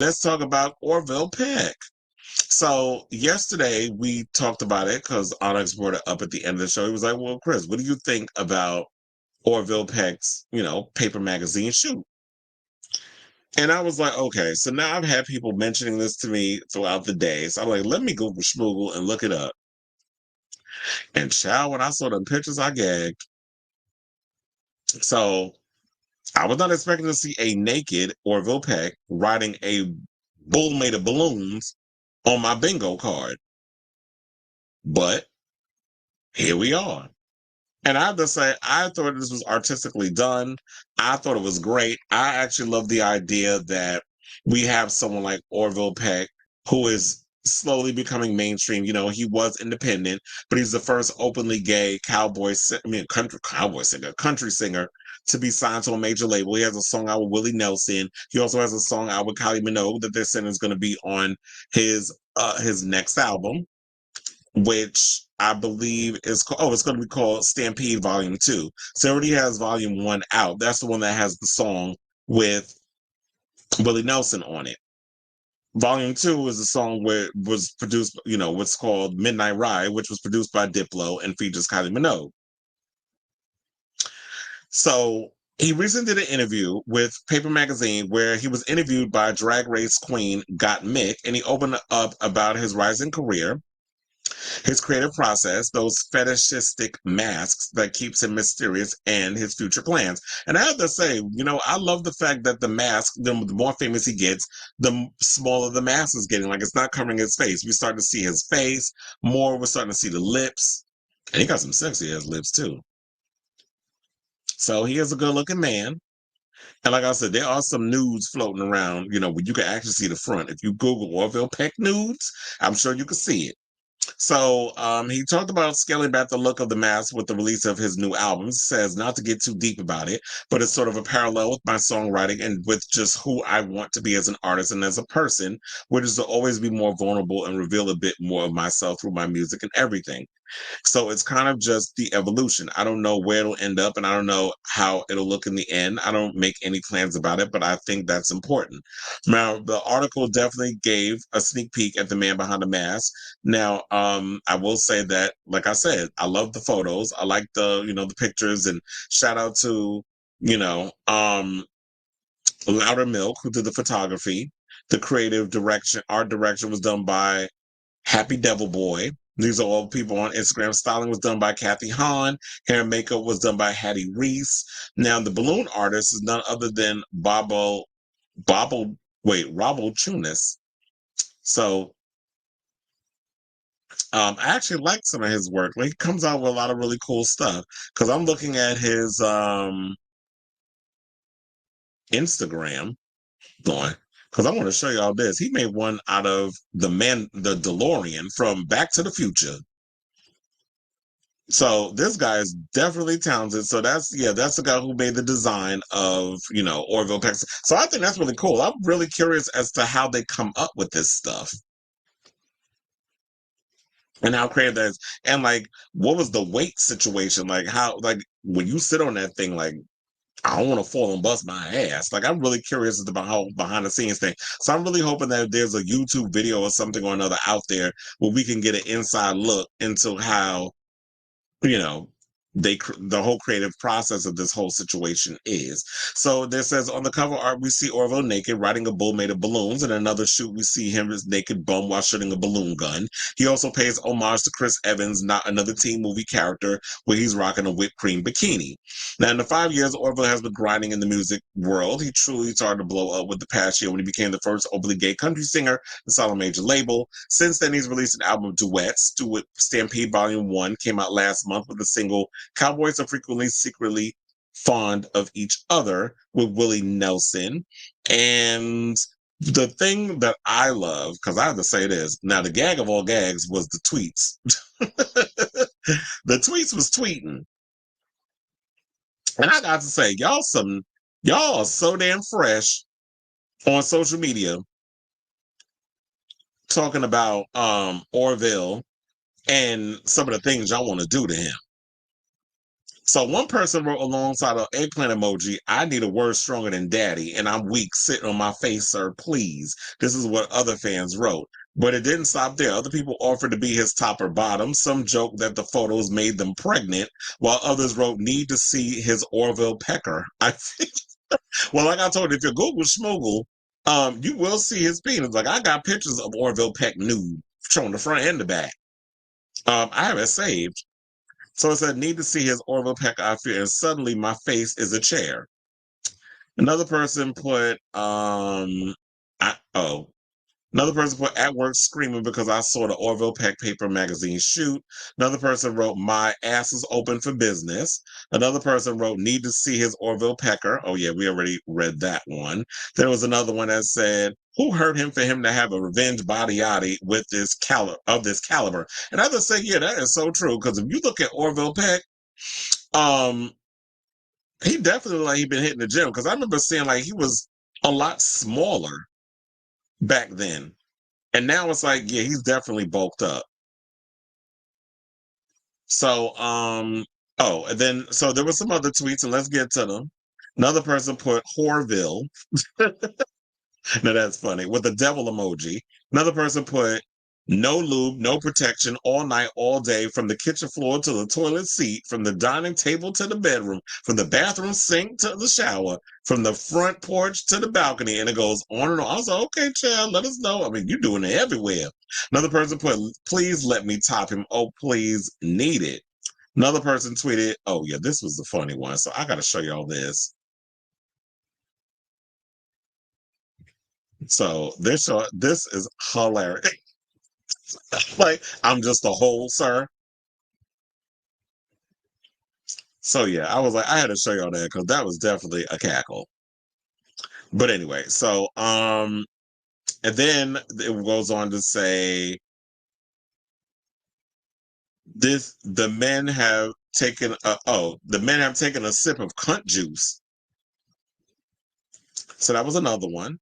let's talk about Orville Peck. So yesterday we talked about it because Onyx brought it up at the end of the show. He was like, "Well, Chris, what do you think about Orville Peck's, paper magazine shoot?" And I was like, "Okay." So now I've had people mentioning this to me throughout the day. So I'm like, "Let me Google Schmoogle and look it up." And child, when I saw the pictures, I gagged. So I was not expecting to see a naked Orville Peck riding a bull made of balloons on my bingo card, but here we are. And I have to say, I thought this was artistically done. I thought it was great. I actually love the idea that we have someone like Orville Peck who is slowly becoming mainstream. He was independent, but he's the first openly gay country singer to be signed to a major label. He has a song out with Willie Nelson. He also has a song out with Kylie Minogue that they're saying is going to be on his next album, which I believe it's going to be called Stampede Volume 2. So it already has Volume 1 out. That's the one that has the song with Willie Nelson on it. Volume 2 is a song where it was produced, what's called Midnight Ride, which was produced by Diplo and features Kylie Minogue. So he recently did an interview with Paper Magazine where he was interviewed by Drag Race Queen Got Mick, and he opened up about his rising career, his creative process, those fetishistic masks that keeps him mysterious, and his future plans. And I have to say, I love the fact that the mask, the more famous he gets, the smaller the mask is getting. Like, it's not covering his face. We start to see his face more. We're starting to see the lips. And he got some sexy ass lips too. So he is a good looking man. And like I said, there are some nudes floating around, where you can actually see the front. If you Google Orville Peck nudes, I'm sure you can see it. So he talked about scaling back the look of the mask with the release of his new album. He says not to get too deep about it, but it's sort of a parallel with my songwriting and with just who I want to be as an artist and as a person, which is to always be more vulnerable and reveal a bit more of myself through my music and everything. So it's kind of just the evolution. I don't know where it'll end up and I don't know how it'll look in the end. I don't make any plans about it, but I think that's important. Now, the article definitely gave a sneak peek at the man behind the mask. Now, I will say that, like I said, I love the photos. I like the pictures, and shout out to, you know, um, Louder Milk, who did the photography. The creative direction, art direction was done by Happy Devil Boy. These are all people on Instagram. Styling was done by Kathy Hahn. Hair and makeup was done by Hattie Reese. Now, the balloon artist is none other than Robble Chunis. So, I actually like some of his work. Like, he comes out with a lot of really cool stuff. Because I'm looking at his Instagram going. Because I want to show y'all this. He made one out of the DeLorean from Back to the Future. So this guy is definitely talented. So that's the guy who made the design of, Orville Peck. So I think that's really cool. I'm really curious as to how they come up with this stuff and how creative that is. And like, what was the weight situation? Like how, like when you sit on that thing, like I don't want to fall and bust my ass. Like I'm really curious about how behind the scenes thing. So I'm really hoping that there's a YouTube video or something or another out there where we can get an inside look into how, you know, the whole creative process of this whole situation is. So there says on the cover art we see Orville naked riding a bull made of balloons. In another shoot we see him as naked bum while shooting a balloon gun. He also pays homage to Chris Evans, not another teen movie character, where he's rocking a whipped cream bikini. Now in the 5 years Orville has been grinding in the music world, he truly started to blow up with the past year when he became the first openly gay country singer to sign a major label. Since then he's released an album of duets. Stampede Volume 1 came out last month with the single Cowboys Are Frequently Secretly Fond of Each Other with Willie Nelson. And the thing that I love, because I have to say this, now the gag of all gags was the tweets. The tweets was tweeting. And I got to say, y'all are so damn fresh on social media talking about Orville and some of the things y'all want to do to him. So one person wrote alongside an eggplant emoji, I need a word stronger than daddy, and I'm weak. Sit on my face, sir, please. This is what other fans wrote. But it didn't stop there. Other people offered to be his top or bottom. Some joked that the photos made them pregnant, while others wrote, need to see his Orville pecker. I think, well, like I told you, if you Google Schmoogle, you will see his penis. Like, I got pictures of Orville Peck nude, showing the front and the back. I have it saved. So it said, need to see his Orville Peck outfit, and suddenly my face is a chair. Another person put, another person put at work screaming because I saw the Orville Peck paper magazine shoot. Another person wrote, my ass is open for business. Another person wrote, need to see his Orville Pecker. Oh yeah, we already read that one. There was another one that said, who hurt him for him to have a revenge body yaddy with this caliber? And I just say, yeah, that is so true. Because if you look at Orville Peck, um, he definitely like he been hitting the gym. Because I remember seeing like he was a lot smaller back then. And now it's like, yeah, he's definitely bulked up. So, and then, so there were some other tweets, and let's get to them. Another person put Orville. Now that's funny, with the devil emoji. Another person put no lube, no protection, all night, all day, from the kitchen floor to the toilet seat, from the dining table to the bedroom, from the bathroom sink to the shower, from the front porch to the balcony, and it goes on and on. I was like, okay, child, let us know. I mean, you're doing it everywhere. Another person put, please let me top him. Oh, please, need it. Another person tweeted, oh yeah, this was the funny one. So I got to show y'all this. So this is hilarious. Like, I'm just a hole, sir. So yeah, I was like, I had to show y'all that because that was definitely a cackle. But anyway, so and then it goes on to say this: the men have taken a sip of cunt juice. So that was another one.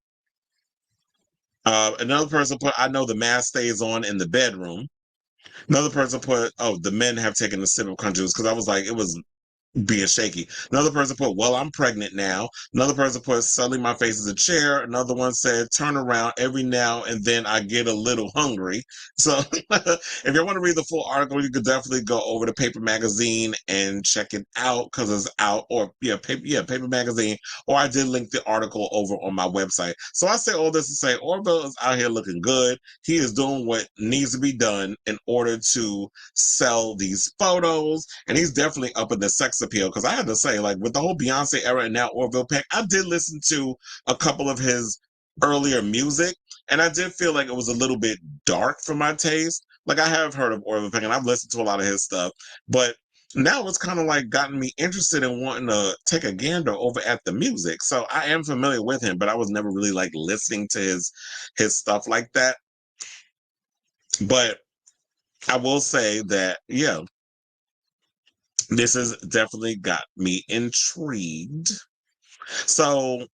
Another person put, I know the mask stays on in the bedroom. Another person put, oh, the men have taken a sip of cunt juice, because I was like, it was being shaky. Another person put, well, I'm pregnant now. Another person put, suddenly my face is a chair. Another one said, turn around, every now and then I get a little hungry. So if you want to read the full article, you could definitely go over to Paper Magazine and check it out, because it's out. Or Paper Magazine. Or I did link the article over on my website. So I say all this to say Orville is out here looking good. He is doing what needs to be done in order to sell these photos, and he's definitely up in the sex appeal. Because I had to say, like, with the whole Beyonce era and now Orville Peck, I did listen to a couple of his earlier music, and I did feel like it was a little bit dark for my taste. Like, I have heard of Orville Peck, and I've listened to a lot of his stuff, but now it's kind of like gotten me interested in wanting to take a gander over at the music. So I am familiar with him, but I was never really like listening to his stuff like that. But I will say that, yeah, this has definitely got me intrigued. So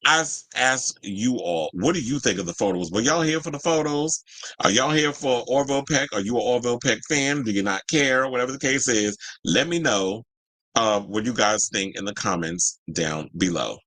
I ask you all, what do you think of the photos? Were y'all here for the photos? Are y'all here for Orville Peck? Are you an Orville Peck fan? Do you not care? Whatever the case is, let me know what you guys think in the comments down below.